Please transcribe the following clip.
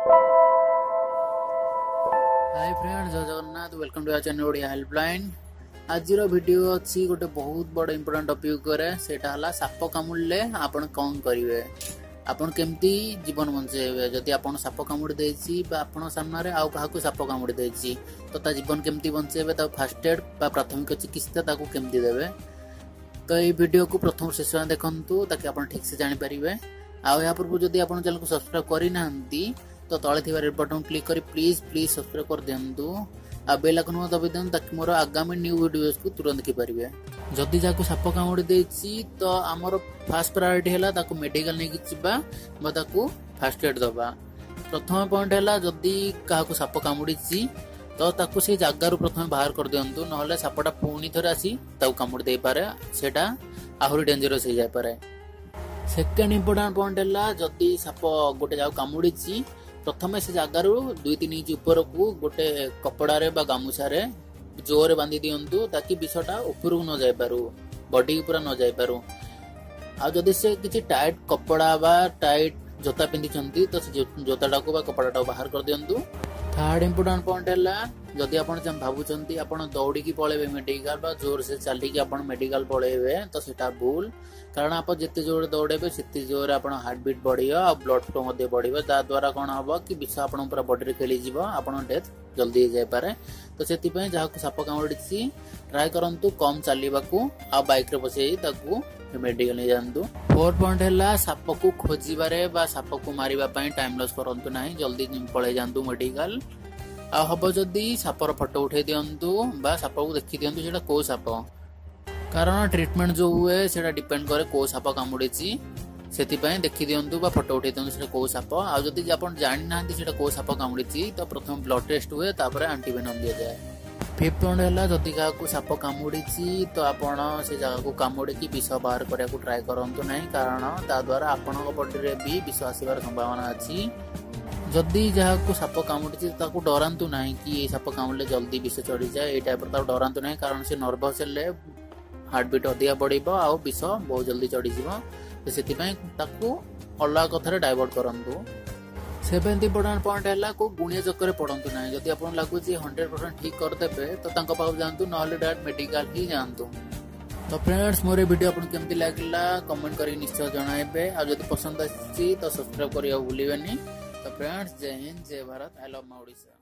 हाय friends, जय Jagannath. Welcome to our channel Odia helpline. आज video अच्छी गोटे बहुत बड़ इंपोर्टेंट टॉपिक करे, सेटा हला साप कामुड़ले आपण कौन करिवे, आपण केमती जीवन बंचेबे। जदि आपण साप कामुड़ी देछि बा आपण सामने रे आउ काहाकू साप कामुड़ी देछि तो ता जीवन केमती बंचेबे, ता फर्स्ट एड बा प्राथमिक चिकित्सा ताकू केमती देबे। तो ये वीडियो को प्रथम शेष देखंतु ताकि आपण ठीक से जानि परिबे। आ या पूर्व जदि आपण चैनल को सब्सक्राइब करि नाहंती तो तले थिबा रेड बटन क्लिक करी प्लीज सब्सक्राइब कर दियंतु। आ बेल आइकन दबाइ दियंतु ताकि मोर आगामी न्यू वीडियोस को तुरंत देखि परिबे। जदि जाको साप कामुड़ी देछि तो हमर फर्स्ट प्रायोरिटी हैला ताकू मेडिकल नै किछबा बा ताकू फर्स्ट एड दबा। प्रथम पॉइंट हैला जदि काहाकू साप कामुड़ीछि तो ताकू से जागारु प्रथम बाहर कर दियंतु, नहले सापटा पुणी थरे आसी ताकू कामुड़ी दे पारे, सेटा आहुरी डेंजरस हो जाय पारे। सेकेंड इंपोर्टेंट पॉइंट हैला जदि साप गोटे जाको कामुड़ीछि प्रथम से जगारू 2-3 इंच ऊपर को गोटे कपड़ा रे बा गामुछा रे जोर बांधी दियंतु ताकि विषटा ऊपर को न जाय पारू, बॉडी पूरा न जाय पारू। आ जदि से किछि टाइट कपड़ा बा टाइट जोता पिंदी छंती तो से जोताटा को बा कपड़ाटा बाहर कर दियंतु। थर्ड इंपोर्टेंट पॉइंट हैला जदि आपण भाबु छंती आपण दौड़ी की पळेबे मेडिकल बा जोर से चली की आपण मेडिकल पळेबे तो सेटा भूल, कारण आप जिते जोर दौड़ेबे सेते जोर आपण हार्ट बीट बढ़ियो आ ब्लड फ्लो मध्ये बढ़ियो, ता द्वारा कोन हबो कि विष आपण पूरा बॉडी रे खेली जीवो, आपण डेथ जल्दी हो जाय पारे। तो सेति पय जाहाकू साप कामुड़ीछि ट्राई करंतु कम चलीबाकू आ बाइक रे बसेई ताकू मेडिकल नै जानतु। फोर्थ पॉइंट हैला साप को खोजिबारे बा साप को मारिबा पय टाइम लॉस करंतु नाही, जल्दी पळे जानतु मेडिकल। आ हबो जदी सापर फोटो उठे दियंतु बा साप को देखि दियंतु सेटा को साप, कारण ट्रीटमेंट जो हुए सेटा डिपेंड करे को साप कामुड़ीछि, सेति पय देखि दियंतु बा फोटो उठे दियंतु सेटा को साप। आ जदी आपण जानि नाहंती सेटा को साप कामुड़ीछि तो प्रथम ब्लड टेस्ट हुए, तापर एंटीवेनम दिया जाय। फिफ्थ पॉइंट हैला जदी काहाकू साप कामुड़ीछि तो आपण से जगह को कामुड़ी की विष बाहर करिया को ट्राई करंतु नाही, कारण ता द्वारा आपण बॉडी रे भी विष आसीबार संभावना अछि। जदि जहाकू साप कामुड़ी ताकू डरांतु नाही कि साप कामुड़ले जल्दी विष चढ़ी जाए, ए टाइप ताकू डरांतु नाही, कारण से नर्वस हेले हार्ट बीट अधिका बढ़िबो आ विष बहुत जल्दी चढ़ी जीवो, तो सेति पय ताकू अलग कथारे डाइवर्ट करंतु। सेवेंथ इंपोर्टेंट पॉइंट हैला को गुणिया चक्कर पड़ंतु नाही। जदि आपन लागु जे 100% ठीक कर देबे तो तांको पाउ जानतु, नहले डायरेक्ट मेडिकल ही जानतु। तो फ्रेंड्स मोर वीडियो आपन केमति लागला कमेंट करी निश्चय जणाइबे, आ जदि पसंद आछि तो सब्सक्राइब करिया भूलिबेनी। तो फ्रेंड्स जय हिंद जय Bharat, I love my Odisha.